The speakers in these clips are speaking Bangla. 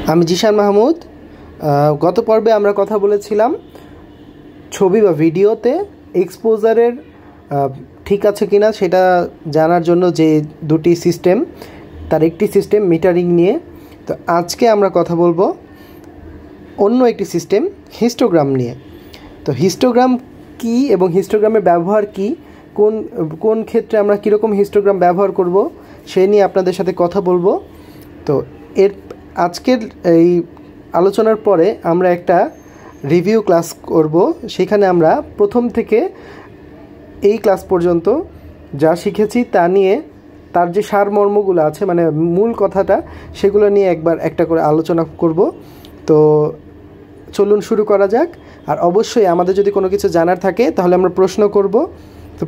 আমি জিশান মাহমুদ। গত পর্বে আমরা কথা বলেছিলাম ছবি বা ভিডিওতে এক্সপোজারের ঠিক আছে কিনা সেটা জানার জন্য যে দুটি সিস্টেম, তার একটি সিস্টেম মিটারিং নিয়ে। তো আজকে আমরা কথা বলবো অন্য একটি সিস্টেম হিস্টোগ্রাম নিয়ে। তো হিস্টোগ্রাম কি এবং হিস্টোগ্রামের ব্যবহার কি, কোন কোন ক্ষেত্রে আমরা কীরকম হিস্টোগ্রাম ব্যবহার করব সে নিয়ে আপনাদের সাথে কথা বলবো। তো আজকের এই আলোচনার পরে আমরা একটা রিভিউ ক্লাস করব, সেখানে আমরা প্রথম থেকে এই ক্লাস পর্যন্ত যা শিখেছি তা নিয়ে তার যে সারমর্মগুলো আছে, মানে মূল কথাটা, সেগুলো নিয়ে একটা করে আলোচনা করব। তো চলুন শুরু করা যাক। আর অবশ্যই আমাদের যদি কোনো কিছু জানার থাকে তাহলে আমরা প্রশ্ন করব। তো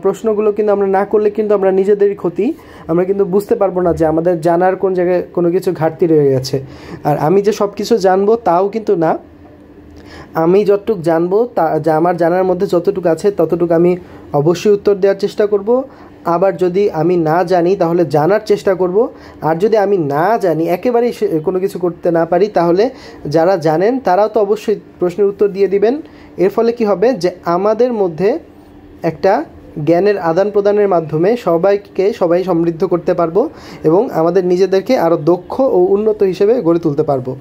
প্রশ্নগুলো কিন্তু আমরা না করলে কিন্তু আমরা নিজেদেরই ক্ষতি, আমরা কিন্তু বুঝতে পারবো না যে আমাদের জানার কোন জায়গায় কোনো কিছু ঘাটতি রয়ে গেছে। আর আমি যে সব কিছু জানবো তাও কিন্তু না, আমি যতটুকু জানবো যা আমার জানার মধ্যে যতটুকু আছে ততটুকু আমি অবশ্যই উত্তর দেওয়ার চেষ্টা করব। আবার যদি আমি না জানি তাহলে জানার চেষ্টা করব। আর যদি আমি না জানি, একেবারেই কোনো কিছু করতে না পারি, তাহলে যারা জানেন তারাও তো অবশ্যই প্রশ্নের উত্তর দিয়ে দিবেন। এর ফলে কি হবে যে আমাদের মধ্যে একটা জ্ঞানের আদান প্রদানের মাধ্যমে সবাই সমৃদ্ধ করতে পারবো এবং আমাদের নিজেদেরকে আরও দক্ষ ও উন্নত হিসেবে গড়ে তুলতে পারবো।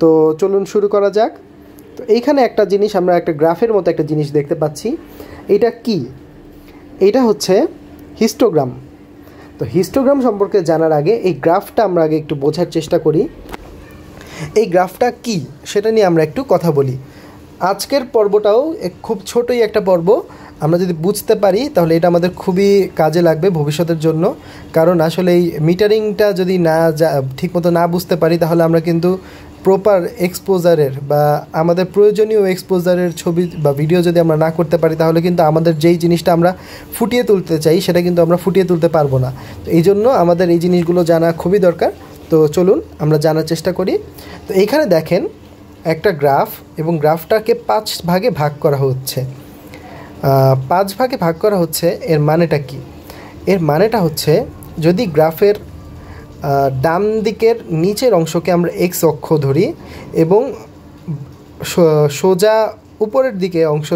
তো চলুন শুরু করা যাক। তো এইখানে একটা জিনিস, আমরা একটা গ্রাফের মতো একটা জিনিস দেখতে পাচ্ছি। এটা কি? এটা হচ্ছে হিস্টোগ্রাম। তো হিস্টোগ্রাম সম্পর্কে জানার আগে এই গ্রাফটা আমরা আগে একটু বোঝার চেষ্টা করি। এই গ্রাফটা কি সেটা নিয়ে আমরা একটু কথা বলি। আজকের পর্বটাও খুব ছোটই একটা পর্ব, আমরা যদি বুঝতে পারি তাহলে এটা আমাদের খুবই কাজে লাগবে ভবিষ্যতের জন্য। কারণ আসলে এই মিটারিংটা যদি ঠিকমতো না বুঝতে পারি তাহলে আমরা কিন্তু প্রপার এক্সপোজারের বা আমাদের প্রয়োজনীয় এক্সপোজারের ছবি বা ভিডিও যদি আমরা না করতে পারি তাহলে কিন্তু আমাদের যেই জিনিসটা আমরা ফুটিয়ে তুলতে চাই সেটা কিন্তু আমরা ফুটিয়ে তুলতে পারবো না। তো এই জন্য আমাদের এই জিনিসগুলো জানা খুবই দরকার। তো চলুন আমরা জানার চেষ্টা করি। তো এইখানে দেখেন একটা গ্রাফ, এবং গ্রাফটাকে 5 ভাগে ভাগ করা হচ্ছে। 5 ভাগে ভাগ করা হচ্ছে, এর মানেটা কি? এর মানেটা হচ্ছে, যদি গ্রাফের ডান দিকের নিচের অংশকে আমরা এক্স অক্ষ ধরি এবং সোজা উপরের দিকে অংশ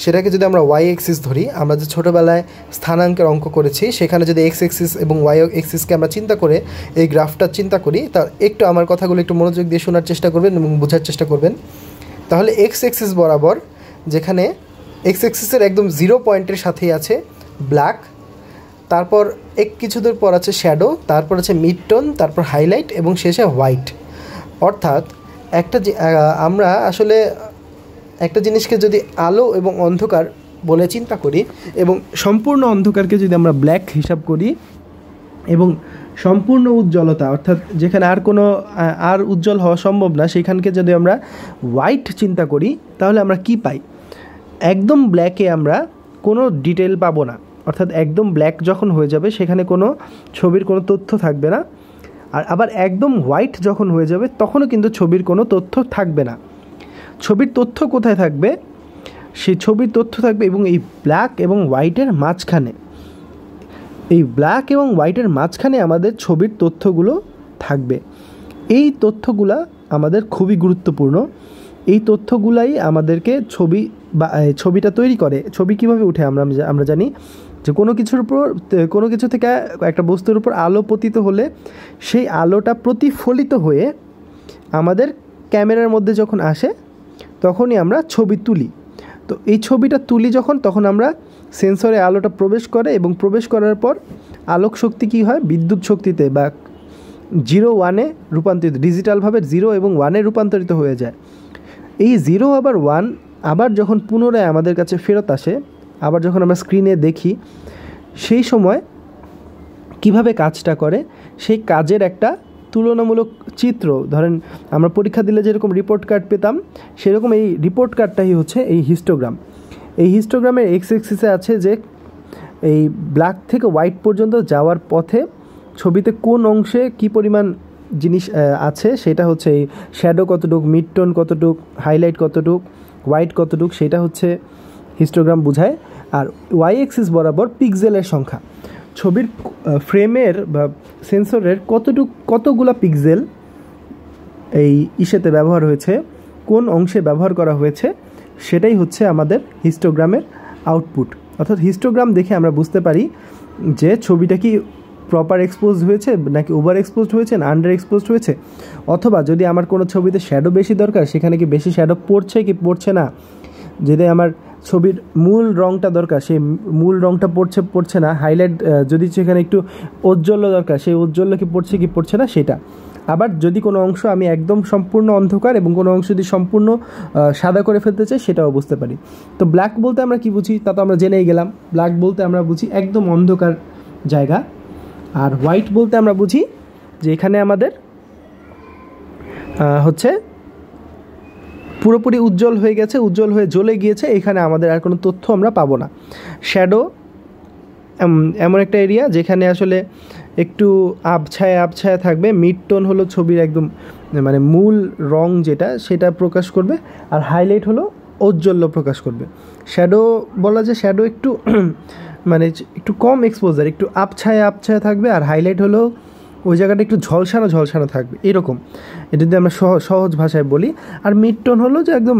সেটাকে যদি আমরা ওয়াই এক্সিস ধরি, আমরা যে ছোটোবেলায় স্থানাঙ্কের অঙ্ক করেছি সেখানে যদি এক্স এক্সিস এবং ওয়াই এক্সিসকে আমরা চিন্তা করে এই গ্রাফটা চিন্তা করি, তা একটু আমার কথাগুলো একটু মনোযোগ দিয়ে শোনার চেষ্টা করবেন এবং বোঝার চেষ্টা করবেন। তাহলে এক্স এক্সিস বরাবর, যেখানে এক্স এক্সিসের একদম 0 পয়েন্টের সাথেই আছে ব্ল্যাক, তারপর কিছু দূর পর আছে শ্যাডো, তারপর আছে মিড টোন, তারপর হাইলাইট এবং শেষে হোয়াইট। অর্থাৎ আমরা আসলে একটা জিনিসকে যদি আলো এবং অন্ধকার বলে চিন্তা করি এবং সম্পূর্ণ অন্ধকারকে যদি আমরা ব্ল্যাক হিসাব করি এবং সম্পূর্ণ উজ্জ্বলতা, অর্থাৎ যেখানে আর উজ্জ্বল হওয়া সম্ভব না, সেখানকে যদি আমরা হোয়াইট চিন্তা করি তাহলে আমরা কি পাই? একদম ব্ল্যাকে আমরা কোনো ডিটেল পাবো না, অর্থাৎ একদম ব্ল্যাক যখন হয়ে যাবে সেখানে কোনো ছবির কোনো তথ্য থাকবে না। আর আবার একদম হোয়াইট যখন হয়ে যাবে তখনও কিন্তু ছবির কোনো তথ্য থাকবে না। ছবির তথ্য কোথায় থাকবে? সেই ছবির তথ্য থাকবে এবং এই ব্ল্যাক এবং হোয়াইটের মাঝখানে, আমাদের ছবির তথ্যগুলো থাকবে। এই তথ্যগুলা আমাদের খুবই গুরুত্বপূর্ণ। এই তথ্যগুলাই আমাদেরকে ছবিটা তৈরি করে। ছবি কিভাবে উঠে আমরা জানি যে কোনো কিছু থেকে একটা বস্তুর উপর আলো পতিত হলে সেই আলোটা প্রতিফলিত হয়ে আমাদের ক্যামেরার মধ্যে যখন আসে তখনই আমরা ছবি তুলি। তো এই ছবিটা তুলি তখন আমরা সেন্সরে আলোটা প্রবেশ করে এবং প্রবেশ করার পর আলোক শক্তি কী হয়? বিদ্যুৎ শক্তিতে বা 0-1-এ রূপান্তরিত, ডিজিটালভাবে 0 এবং 1-এ রূপান্তরিত হয়ে যায়। এই 0 আবার 1 আবার যখন পুনরায় আমাদের কাছে ফেরত আসে, আবার যখন আমরা স্ক্রিনে দেখি, সেই সময় কিভাবে কাজটা করে সেই কাজের একটা তুলনামূলক চিত্র, ধরেন আমরা পরীক্ষা দিলে যেরকম রিপোর্ট কার্ড পেতাম সেরকম এই রিপোর্ট কার্ডটাই হচ্ছে এই হিস্টোগ্রাম। এই হিস্টোগ্রামের এক্স এক্সিসে আছে যে এই ব্ল্যাক থেকে হোয়াইট পর্যন্ত যাওয়ার পথে ছবিতে কোন অংশে কী পরিমাণ জিনিস আছে, সেটা হচ্ছে এই শ্যাডো কতটুক, মিড টোন কতটুক, হাইলাইট কতটুক, হোয়াইট কতটুক, সেটা হচ্ছে হিস্টোগ্রাম বোঝায়। আর ওয়াই এক্সিস বরাবর পিক্সেলের সংখ্যা, ছবির ফ্রেমের বা সেন্সরের কতগুলা পিক্সেল এই ইসেতে ব্যবহার হয়েছে, কোন অংশে ব্যবহার করা হয়েছে, সেটাই হচ্ছে আমাদের হিস্টোগ্রামের আউটপুট। অর্থাৎ হিস্টোগ্রাম দেখে আমরা বুঝতে পারি যে ছবিটা কি প্রপার এক্সপোজ হয়েছে নাকি ওভার এক্সপোজড হয়েছে না আন্ডার এক্সপোজড হয়েছে, অথবা যদি আমার কোনো ছবিতে শ্যাডো বেশি দরকার সেখানে কি বেশি শ্যাডো পড়ছে কি পড়ছে না, যদি আমার ছবির মূল রঙটা দরকার সেই মূল রঙটা পড়ছে না, হাইলাইট যদি সেখানে একটু ঔজ্জ্বল্য দরকার সেই ঔজ্জ্বল্য কি পড়ছে না সেটা। আবার যদি কোনো অংশ আমি একদম সম্পূর্ণ অন্ধকার এবং কোনো অংশ যদি সম্পূর্ণ সাদা করে ফেলতে চাই সেটাও বুঝতে পারি। তো ব্ল্যাক বলতে আমরা কি বুঝি তা তো আমরা জেনেই গেলাম। ব্ল্যাক বলতে আমরা বুঝি একদম অন্ধকার জায়গা, আর হোয়াইট বলতে আমরা বুঝি যে এখানে আমাদের হচ্ছে পুরোপুরি উজ্জ্বল হয়ে গেছে, উজ্জ্বল হয়ে জ্বলে গিয়েছে, এখানে আমাদের আর কোনো তথ্য আমরা পাবো না। শ্যাডো এমন একটা এরিয়া যেখানে আসলে একটু আবছায়া থাকবে। মিড টোন হলো ছবির একদম মানে মূল রং যেটা সেটা প্রকাশ করবে, আর হাইলাইট হলো ঔজ্জ্বল্য প্রকাশ করবে। শ্যাডো বলা যায় শ্যাডো একটু মানে একটু কম এক্সপোজার, একটু আবছায়া থাকবে, আর হাইলাইট হলো ওই জায়গাটা একটু ঝলসানো থাকবে এরকম, এটা যদি আমরা সহজ ভাষায় বলি। আর মিড টোন হলো যে একদম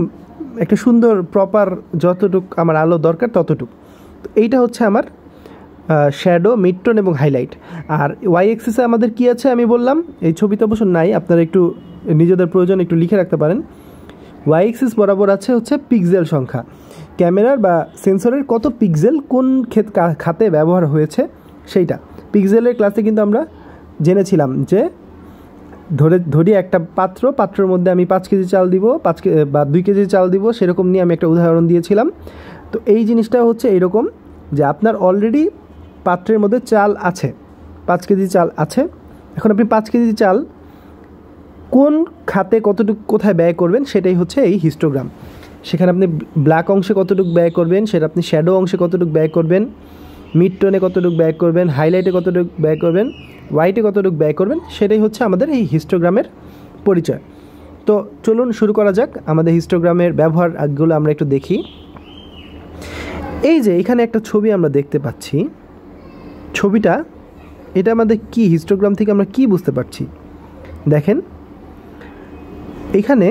একটা সুন্দর প্রপার যতটুক আমার আলো দরকার ততটুক। তো এইটা হচ্ছে আমার শ্যাডো, মিড টোন এবং হাইলাইট। আর ওয়াই এক্সিসে আমাদের কি আছে আমি বললাম, এই ছবিতে অবশ্য নাই, আপনারা একটু নিজেদের প্রয়োজন একটু লিখে রাখতে পারেন। ওয়াই এক্সিস বরাবর আছে হচ্ছে পিক্সেল সংখ্যা, ক্যামেরার বা সেন্সরের কত পিক্সেল কোন খাতে ব্যবহার হয়েছে সেইটা। পিক্সেলের ক্লাসে কিন্তু আমরা জেনেছিলাম যে ধরি একটা পাত্রের মধ্যে আমি 5 কেজি চাল দিব, বা 2 কেজি চাল দিব, সেরকম নিয়ে আমি একটা উদাহরণ দিয়েছিলাম। তো এই জিনিসটা হচ্ছে এইরকম যে আপনার অলরেডি পাত্রের মধ্যে চাল আছে, 5 কেজি চাল আছে। এখন আপনি 5 কেজি চাল কোন খাতে কতটুকু কোথায় ব্যয় করবেন সেটাই হচ্ছে এই হিস্টোগ্রাম। সেখানে আপনি ব্ল্যাক অংশে কতটুকু ব্যয় করবেন, সেটা আপনি শ্যাডো অংশে কতটুকু ব্যয় করবেন, মিড টোনে কতটুকু ব্যয় করবেন, হাইলাইটে কতটুকু ব্যয় করবেন, হোয়াইটে কতটুকু ব্যয় করবেন, সেটাই হচ্ছে আমাদের এই হিস্টোগ্রামের পরিচয়। তো চলুন শুরু করা যাক। আমাদের হিস্টোগ্রামের ব্যবহারগুলো আমরা একটু দেখি। এই যে এখানে একটা ছবি আমরা দেখতে পাচ্ছি, ছবিটা এটা আমাদের কি হিস্টোগ্রাম থেকে আমরা কি বুঝতে পারছি দেখেন। এখানে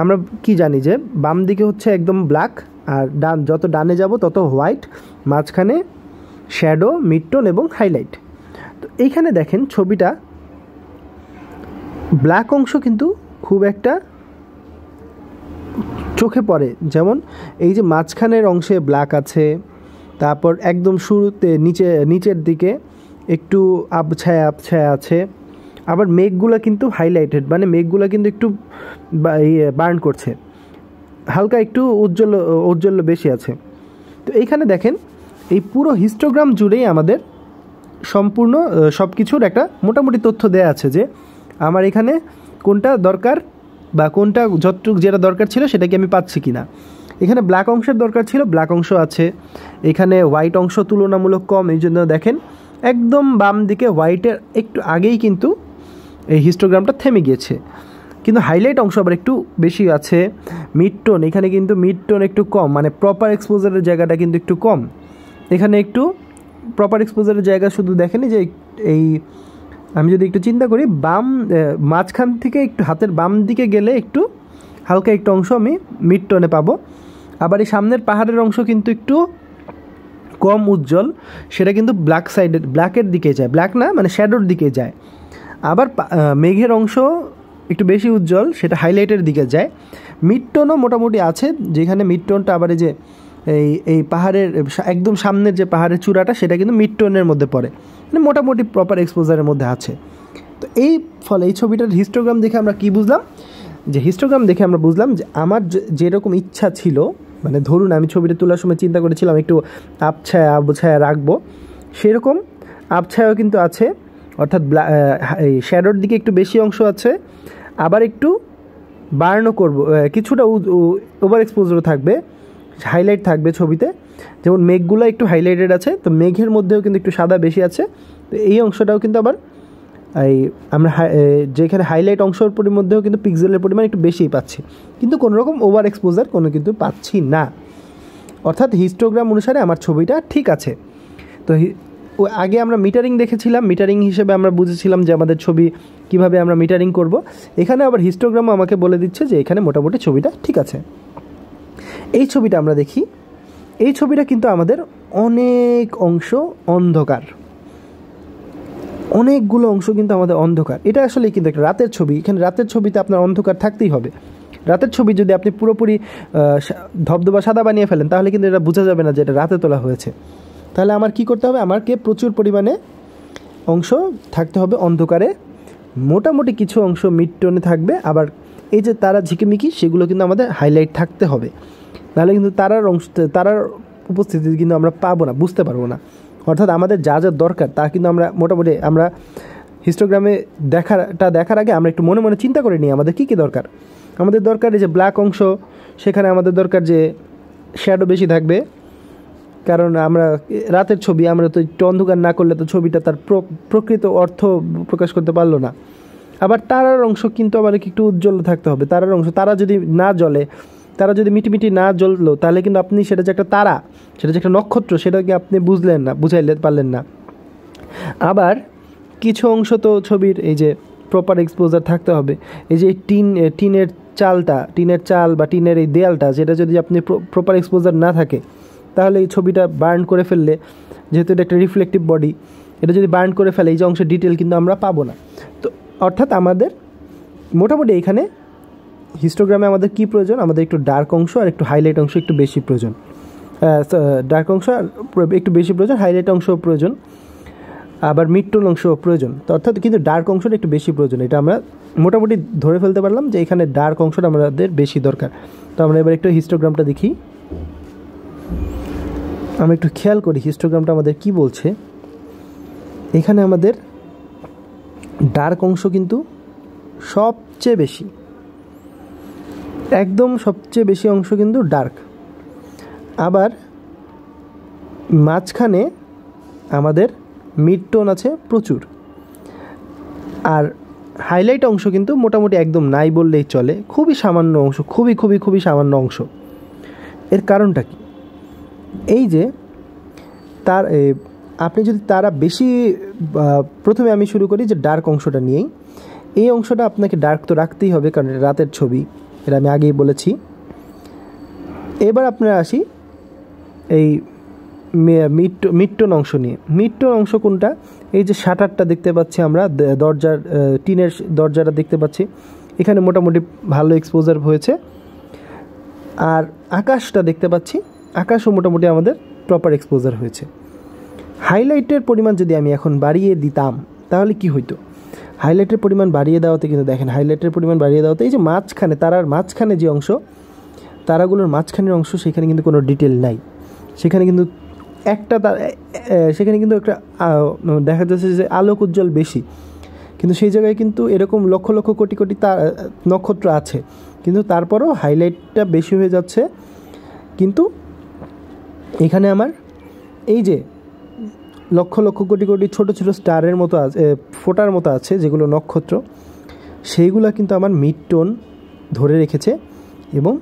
আমরা কি জানি যে বাম দিকে হচ্ছে একদম ব্ল্যাক, আর যত ডানে যাব তত হোয়াইট, মাঝখানে শ্যাডো, মিড টোন এবং হাইলাইট। তো এইখানে দেখেন ছবিটা ব্ল্যাক অংশ কিন্তু খুব একটা চোখে পড়ে, যেমন এই যে মাঝখানের অংশে ব্ল্যাক আছে, তারপর একদম শুরুতে নিচের দিকে একটু আবছায়া আছে। আবার মেঘগুলো কিন্তু হাইলাইটেড, মানে মেঘগুলো কিন্তু একটু বার্ন করছে, হালকা একটু ঔজ্জ্বল্য বেশি আছে। তো এইখানে দেখেন এই পুরো হিস্টোগ্রাম জুড়েই আমাদের সম্পূর্ণ সব কিছুর একটা মোটামুটি তথ্য দেয়া আছে যে আমার এখানে কোনটা দরকার বা কোনটা যতটুকু যেটা দরকার ছিল সেটা কি আমি পাচ্ছি কি না। এখানে ব্ল্যাক অংশের দরকার ছিল, ব্ল্যাক অংশ আছে। এখানে হোয়াইট অংশ তুলনামূলক কম, এই জন্য দেখেন একদম বাম দিকে হোয়াইটের একটু আগেই কিন্তু এই হিস্টোগ্রামটা থেমে গিয়েছে। কিন্তু হাইলাইট অংশ আবার একটু বেশি আছে। মিড টোন, এখানে কিন্তু মিড টোন একটু কম, মানে প্রপার এক্সপোজারের জায়গাটা কিন্তু একটু কম। এখানে একটু প্রপার এক্সপোজারের জায়গা শুধু দেখেনি যে এই আমি যদি একটু চিন্তা করি মাঝখান থেকে একটু হাতের বাম দিকে গেলে একটু হালকা একটু অংশ আমি মিড টোনে পাবো। আবার এই সামনের পাহাড়ের অংশ কিন্তু একটু কম উজ্জ্বল, সেটা কিন্তু ব্ল্যাকের দিকে যায়, ব্ল্যাক না মানে শ্যাডোর দিকে যায়। আবার মেঘের অংশ একটু বেশি উজ্জ্বল, সেটা হাইলাইটের দিকে যায়। মিড টোনও মোটামুটি আছে, যেখানে মিড টোনটা আবার এই যে এই পাহাড়ের একদম সামনের যে পাহাড়ের চূড়াটা সেটা কিন্তু মিড টোনের মধ্যে পড়ে, মানে মোটামুটি প্রপার এক্সপোজারের মধ্যে আছে। তো এই ফলে এই ছবিটার হিস্টোগ্রাম দেখে আমরা কি বুঝলাম, যে হিস্টোগ্রাম দেখে আমরা বুঝলাম যে আমার যেরকম ইচ্ছা ছিল, মানে ধরুন আমি ছবিটা তোলার সময় চিন্তা করেছিলাম একটু আবছায়া রাখবো, সেরকম আবছায়াও কিন্তু আছে, অর্থাৎ এই শ্যাডোর দিকে একটু বেশি অংশ আছে, আবার একটু বার্নও করব, কিছুটা ওভার এক্সপোজারও থাকবে, হাইলাইট থাকবে ছবিতে। যেমন মেঘগুলো একটু হাইলাইটেড আছে, তো মেঘের মধ্যেও কিন্তু একটু সাদা বেশি আছে। তো এই অংশটাও কিন্তু আবার এই আমরা যেখানে হাইলাইট অংশের মধ্যেও কিন্তু পিক্সেলের পরিমাণ একটু বেশিই পাচ্ছি, কিন্তু কোনো রকম ওভার এক্সপোজার কিন্তু পাচ্ছি না। অর্থাৎ হিস্টোগ্রাম অনুসারে আমার ছবিটা ঠিক আছে। তো আগে আমরা মিটারিং দেখেছিলাম, মিটারিং হিসেবে আমরা বুঝেছিলাম যে আমাদের ছবি কিভাবে আমরা মিটারিং করব। এখানে আবার হিস্টোগ্রামও আমাকে বলে দিচ্ছে যে এখানে মোটামুটি ছবিটা ঠিক আছে। এই ছবিটা আমরা দেখি, এই ছবিটা কিন্তু আমাদের অনেক অংশ অন্ধকার, অনেকগুলো অংশ কিন্তু আমাদের অন্ধকার। এটা আসলে কিন্তু একটা রাতের ছবি। এখানে রাতের ছবিতে আপনার অন্ধকার থাকতেই হবে। রাতের ছবি যদি আপনি পুরোপুরি ধবধবা সাদা বানিয়ে ফেলেন তাহলে কিন্তু এটা বোঝা যাবে না যে এটা রাতে তোলা হয়েছে। তাহলে আমার কি করতে হবে, আমাকে প্রচুর পরিমাণে অংশ থাকতে হবে অন্ধকারে, মোটামুটি কিছু অংশ মিড টোনে থাকবে, আবার এই যে তারা ঝিকিমিকি সেগুলো কিন্তু আমাদের হাইলাইট থাকতে হবে। নাহলে কিন্তু তারার উপস্থিতি কিন্তু আমরা পাবো না, বুঝতে পারবো না। অর্থাৎ আমাদের যা যা দরকার তা কিন্তু আমরা মোটামুটি আমরা হিস্টোগ্রামে দেখার আগে আমরা একটু মনে মনে চিন্তা করে নিই আমাদের কী কী দরকার। আমাদের দরকার এই যে ব্ল্যাক অংশ, সেখানে আমাদের দরকার যে শ্যাডো বেশি থাকবে, কারণ আমরা রাতের ছবি, আমরা তো একটু অন্ধকার না করলে তো ছবিটা তার প্রকৃত অর্থ প্রকাশ করতে পারলো না। আবার তারার অংশ কিন্তু আবার একটু উজ্জ্বল থাকতে হবে। তারার অংশ, তারা যদি না জ্বলে, তারা যদি মিটিমিটি না জ্বললো তাহলে কিন্তু আপনি সেটা যে একটা তারা, সেটা যে একটা নক্ষত্র, সেটাকে আপনি বুঝাইলে পারলেন না। আবার কিছু অংশ তো ছবির এই যে প্রপার এক্সপোজার থাকতে হবে। এই যে টিনের চাল বা টিনের এই দেয়ালটা, যেটা যদি আপনি প্রপার এক্সপোজার না থাকে তাহলে এই ছবিটা বার্ন করে ফেললে, যেহেতু এটা একটা রিফ্লেকটিভ বডি, এটা যদি বার্ন করে ফেলে এই যে অংশের ডিটেল কিন্তু আমরা পাবো না। তো অর্থাৎ আমাদের মোটামুটি এখানে হিস্টোগ্রামে আমাদের কি প্রয়োজন, আমাদের একটু ডার্ক অংশ আর একটু হাইলাইট অংশ একটু বেশি প্রয়োজন। ডার্ক অংশ একটু বেশি প্রয়োজন, হাইলাইট অংশ প্রয়োজন, আবার মিড টোন অংশ প্রয়োজন। তো অর্থাৎ কিন্তু ডার্ক অংশটা একটু বেশি প্রয়োজন। এটা আমরা মোটামুটি ধরে ফেলতে পারলাম যে এখানে ডার্ক অংশটা আমাদের বেশি দরকার। তো আমরা এবার একটু হিস্টোগ্রামটা দেখি, আমরা একটু খেয়াল করি হিস্টোগ্রামটা আমাদের কি বলছে। এখানে আমাদের ডার্ক অংশ কিন্তু সবচেয়ে বেশি, একদম সবচেয়ে বেশি অংশ কিন্তু ডার্ক। আবার মাঝখানে আমাদের মিড টোন আছে প্রচুর, আর হাইলাইট অংশ কিন্তু মোটামুটি একদম নাই বললেই চলে, খুবই সামান্য অংশ, খুবই সামান্য অংশ। এর কারণটা কি, এই যে আপনি যদি তারা বেশি, প্রথমে আমি শুরু করি যে ডার্ক অংশটা নিয়েই। এই অংশটা আপনাকে ডার্ক তো রাখতেই হবে, কারণ রাতের ছবি, এটা আমি আগেই বলেছি। এবার আপনারা আসি এই মিড টোন অংশ নিয়ে। মিড টোন অংশ কোনটা, এই যে শাটারটা দেখতে পাচ্ছি আমরা, দরজার টিনের দরজাটা দেখতে পাচ্ছি, এখানে মোটামুটি ভালো এক্সপোজার হয়েছে। আর আকাশটা দেখতে পাচ্ছি, আকাশও মোটামুটি আমাদের প্রপার এক্সপোজার হয়েছে। হাইলাইটের পরিমাণ যদি আমি এখন বাড়িয়ে দিতাম তাহলে কি হইতো, হাইলাইটের পরিমাণ বাড়িয়ে দেওয়াতে কিন্তু দেখেন, হাইলাইটের পরিমাণ বাড়িয়ে দেওয়াতে এই যে মাঝখানে তারার মাঝখানে যে অংশ, তারাগুলোর মাঝখানের অংশ, সেখানে কিন্তু কোনো ডিটেল নাই। সেখানে কিন্তু সেখানে কিন্তু একটা দেখা যাচ্ছে যে আলোক উজ্জ্বল বেশি, কিন্তু সেই জায়গায় কিন্তু এরকম লক্ষ লক্ষ কোটি কোটি নক্ষত্র আছে, কিন্তু তারপরও হাইলাইটটা বেশি হয়ে যাচ্ছে। কিন্তু এখানে আমার এই যে লক্ষ লক্ষ কোটি কোটি ছোট ছোট স্টারের মতো আছে, ফোটার মতো আছে যেগুলো নক্ষত্র, সেইগুলো কিন্তু আমার মিড টোন ধরে রেখেছে এবং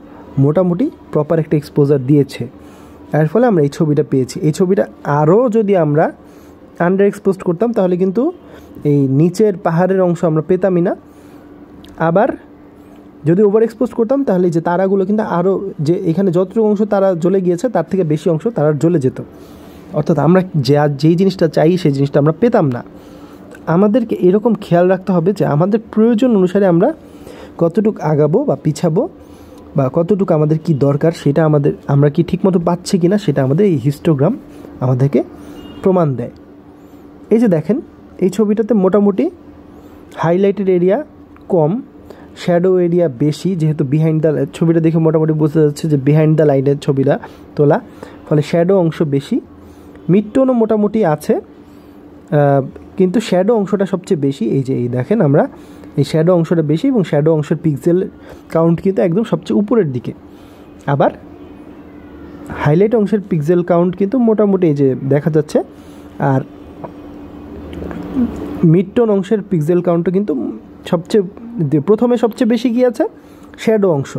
মোটামুটি প্রপার একটা এক্সপোজার দিয়েছে। এর ফলে আমরা এই ছবিটা পেয়েছি। এই ছবিটা আরও যদি আমরা আন্ডার এক্সপোজ করতাম তাহলে কিন্তু এই নিচের পাহাড়ের অংশ আমরা পেতামই না। আবার যদি ওভার এক্সপোজ করতাম তাহলে যে তারাগুলো কিন্তু আরও, যে এখানে যতটুকু অংশ তারা জ্বলে গিয়েছে তার থেকে বেশি অংশ তারা জ্বলে যেত। অর্থাৎ আমরা যেই জিনিসটা চাই সেই জিনিসটা আমরা পেতাম না। আমাদেরকে এরকম খেয়াল রাখতে হবে যে আমাদের প্রয়োজন অনুসারে আমরা কতটুকু আগাবো বা পিছাবো, বা কতটুকু আমাদের কি দরকার সেটা আমরা কি ঠিকমতো পাচ্ছি কিনা সেটা আমাদের এই হিস্টোগ্রাম আমাদেরকে প্রমাণ দেয়। এই যে দেখেন, এই ছবিটাতে মোটামুটি হাইলাইটেড এরিয়া কম, শ্যাডো এরিয়া বেশি, যেহেতু বিহাইন্ড দ্য, ছবিটা দেখে মোটামুটি বোঝা যাচ্ছে যে বিহাইন্ড দ্য লাইনের ছবিটা তোলা, ফলে শ্যাডো অংশ বেশি। মিড টোনও মোটামুটি আছে, কিন্তু শ্যাডো অংশটা সবচেয়ে বেশি। এই যে এই দেখেন, আমরা এই শ্যাডো অংশটা বেশি এবং শ্যাডো অংশের পিক্সেল কাউন্ট কিন্তু একদম সবচেয়ে উপরের দিকে। আবার হাইলাইট অংশের পিক্সেল কাউন্ট কিন্তু মোটামুটি এই যে দেখা যাচ্ছে। আর মিড টোন অংশের পিক্সেল কাউন্টও কিন্তু প্রথমে সবচেয়ে বেশি কি আছে, শ্যাডো অংশ,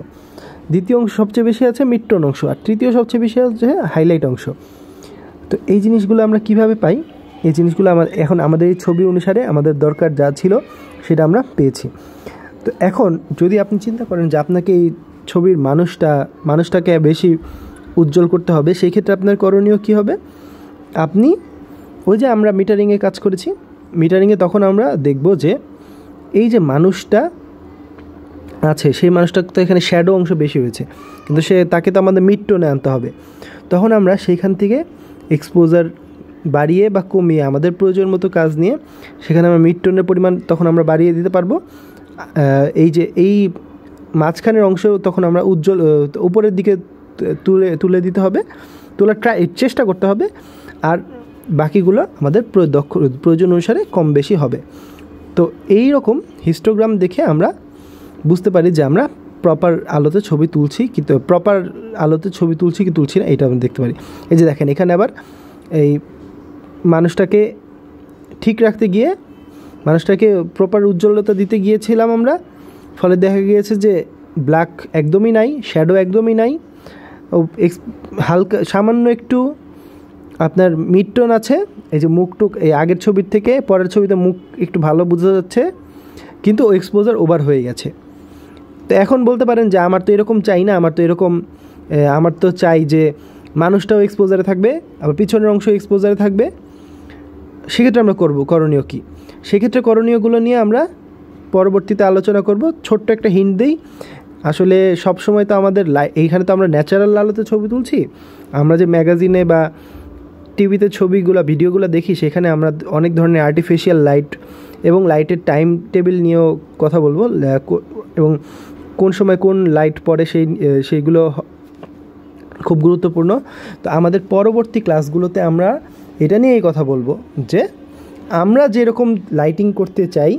দ্বিতীয় অংশ সবচেয়ে বেশি আছে মিড টোন অংশ, আর তৃতীয় সবচেয়ে বেশি আছে হাইলাইট অংশ। তো এই জিনিসগুলো আমরা কিভাবে পাই, এই জিনিসগুলো এখন আমাদের এই ছবি অনুসারে আমাদের দরকার যা ছিল সেটা আমরা পেয়েছি। তো এখন যদি আপনি চিন্তা করেন যে আপনাকে এই ছবির মানুষটাকে বেশি উজ্জ্বল করতে হবে, সেই ক্ষেত্রে আপনার করণীয় কী হবে? আপনি ওই যে আমরা মিটারিংয়ে কাজ করেছি, মিটারিংয়ে তখন আমরা দেখব যে এই যে মানুষটা আছে সেই মানুষটা তো এখানে শ্যাডো অংশ বেশি হয়েছে, কিন্তু তাকে তো আমাদের মিড টোনে আনতে হবে। তখন আমরা সেইখান থেকে এক্সপোজার বাড়িয়ে বা কমিয়ে আমাদের প্রয়োজন মতো কাজ নিয়ে সেখানে আমরা মিড টোনের পরিমাণ তখন আমরা বাড়িয়ে দিতে পারবো। এই মাঝখানের অংশ তখন আমরা উজ্জ্বল উপরের দিকে তুলে দিতে হবে, তোলার চেষ্টা করতে হবে, আর বাকিগুলো আমাদের প্রয়োজন অনুসারে কম বেশি হবে। তো এই রকম হিস্টোগ্রাম দেখে আমরা বুঝতে পারি যে আমরা প্রপার আলোতে ছবি তুলছি কি তুলছি না, এটা আমরা দেখতে পারি। এই যে দেখেন এখানে আবার এই মানুষটাকে ঠিক রাখতে গিয়ে মানুষটাকে প্রপার উজ্জ্বলতা দিতে গিয়েছিলাম আমরা, ফলে দেখা গিয়েছে যে ব্ল্যাক একদমই নাই, শ্যাডো একদমই নাই, হালকা সামান্য একটু আপনার মিড টোন আছে। এই যে মুখটুক এই আগের ছবির থেকে পরের ছবিতে মুখ একটু ভালো বোঝা যাচ্ছে, কিন্তু এক্সপোজার ওভার হয়ে গেছে। তো এখন বলতে পারেন যে আমার তো এরকম চাই না, আমার তো চাই যে মানুষটাও এক্সপোজারে থাকবে, আবার পিছনের অংশ এক্সপোজারে থাকবে। সেক্ষেত্রে আমরা করণীয় কী? সেক্ষেত্রে করণীয়গুলো নিয়ে আমরা পরবর্তীতে আলোচনা করব। ছোট্ট একটা হিন্ট দিই, আসলে সব সময় তো আমাদের এইখানে তো আমরা ন্যাচারাল আলোতে ছবি তুলছি। আমরা যে ম্যাগাজিনে বা টিভিতে ভিডিওগুলো দেখি, সেখানে আমরা অনেক ধরনের আর্টিফিশিয়াল লাইট এবং লাইটের টাইম টেবিল নিয়েও কথা বলবো, এবং কোন সময় কোন লাইট পড়ে সেইগুলো খুব গুরুত্বপূর্ণ। তো আমাদের পরবর্তী ক্লাসগুলোতে আমরা এটা নিয়েই কথা বলবো যে আমরা যেরকম লাইটিং করতে চাই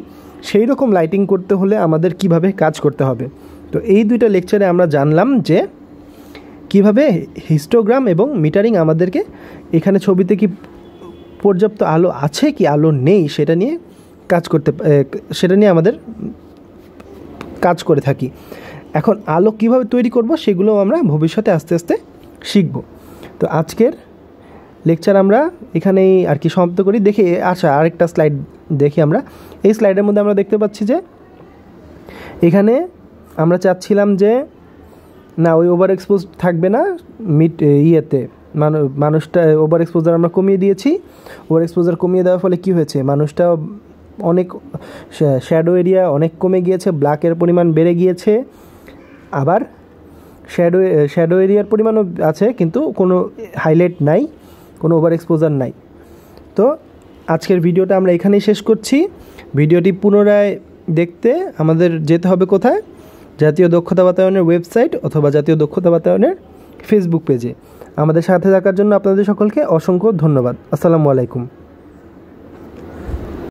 সেই রকম লাইটিং করতে হলে আমাদের কিভাবে কাজ করতে হবে। তো এই দুইটা লেকচারে আমরা জানলাম যে কিভাবে হিস্টোগ্রাম এবং মিটারিং আমাদেরকে এখানে ছবিতে কি পর্যাপ্ত আলো আছে কি আলো নেই সেটা নিয়ে আমাদের কাজ করে থাকি। এখন আলো কিভাবে তৈরি করব সেগুলো আমরা ভবিষ্যতে আস্তে আস্তে শিখব। তো আজকের লেকচার আমরা এখানেই আর কি সমাপ্ত করি। দেখি আরেকটা স্লাইড দেখি আমরা। এই স্লাইডের মধ্যে আমরা দেখতে পাচ্ছি যে এখানে আমরা চাচ্ছিলাম যে না ওই ওভার এক্সপোজ থাকবে না, মানুষটা ওভার এক্সপোজার আমরা কমিয়ে দিয়েছি। ওভার এক্সপোজার কমিয়ে দেওয়ার ফলে কি হয়েছে, মানুষটা অনেক শ্যাডো এরিয়া অনেক কমে গিয়েছে, ব্ল্যাকের পরিমাণ বেড়ে গিয়েছে, আবার শ্যাডো এরিয়ার পরিমাণও আছে কিন্তু কোনো হাইলাইট নাই, কোনো ওভার এক্সপোজার নাই। তো আজকের ভিডিওটা আমরা এখানেই শেষ করছি। ভিডিওটি পুনরায় দেখতে আমাদের যেতে হবে কোথায়? জাতীয় দক্ষতা বাতায়নের ওয়েবসাইট অথবা জাতীয় দক্ষতা বাতায়নের ফেসবুক পেজে। আমাদের সাথে থাকার জন্য আপনাদের সকলকে অসংখ্য ধন্যবাদ। আসসালামু আলাইকুম।